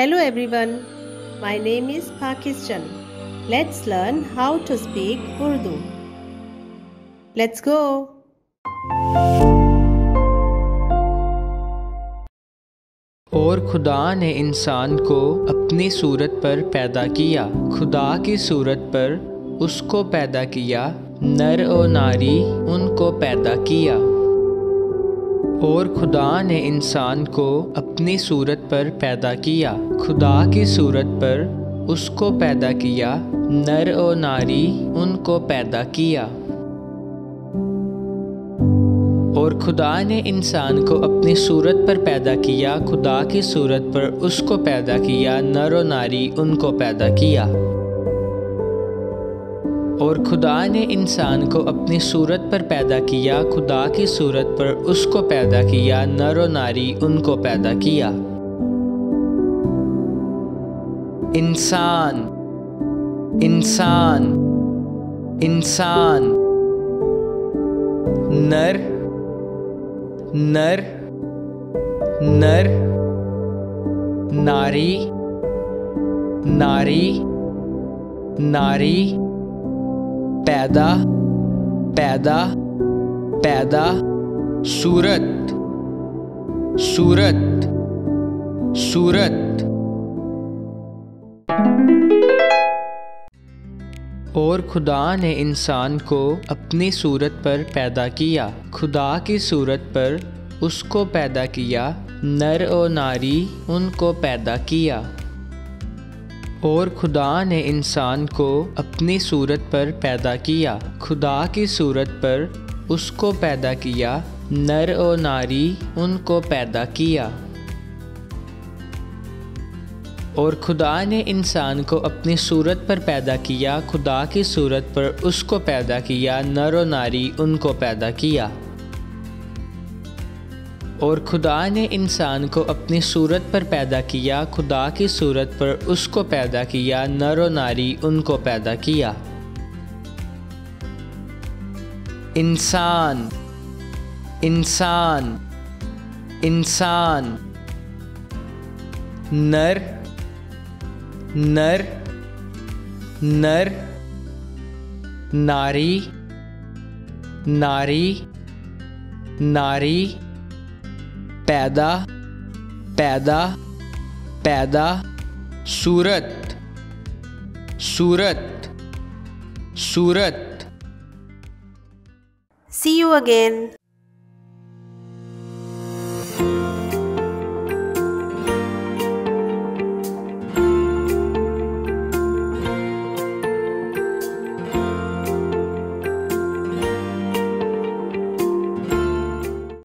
Hello everyone, my name is Pakistan. Let's learn how to speak Urdu. Let's go. और खुदा ने इंसान को अपनी सूरत पर पैदा किया। खुदा की सूरत पर उसको पैदा किया, नर और नारी उनको पैदा किया। और खुदा ने इंसान को अपनी सूरत पर पैदा किया। खुदा की सूरत पर उसको पैदा किया, नर और नारी उनको पैदा किया। और खुदा ने इंसान को अपनी सूरत पर पैदा किया। खुदा की सूरत पर उसको पैदा किया, नर और नारी उनको पैदा किया। और खुदा ने इंसान को अपनी सूरत पर पैदा किया। खुदा की सूरत पर उसको पैदा किया, नर और नारी उनको पैदा किया। इंसान, इंसान, इंसान। नर, नर, नर। नारी, नारी, नारी। पैदा, पैदा, पैदा। सूरत, सूरत, सूरत। और खुदा ने इंसान को अपनी सूरत पर पैदा किया। खुदा की सूरत पर उसको पैदा किया, नर और नारी उनको पैदा किया। और खुदा ने इंसान को अपनी सूरत पर पैदा किया। खुदा की सूरत पर उसको पैदा किया, नर और नारी उनको पैदा किया। और खुदा ने इंसान को अपनी सूरत पर पैदा किया। खुदा की सूरत पर उसको पैदा किया, नर और नारी उनको पैदा किया। और खुदा ने इंसान को अपनी सूरत पर पैदा किया। खुदा की सूरत पर उसको पैदा किया, नर और नारी उनको पैदा किया। इंसान, इंसान, इंसान। नर, नर, नर। नारी, नारी, नारी। पैदा, पैदा, पैदा। सूरत, सूरत, सूरत। See you again.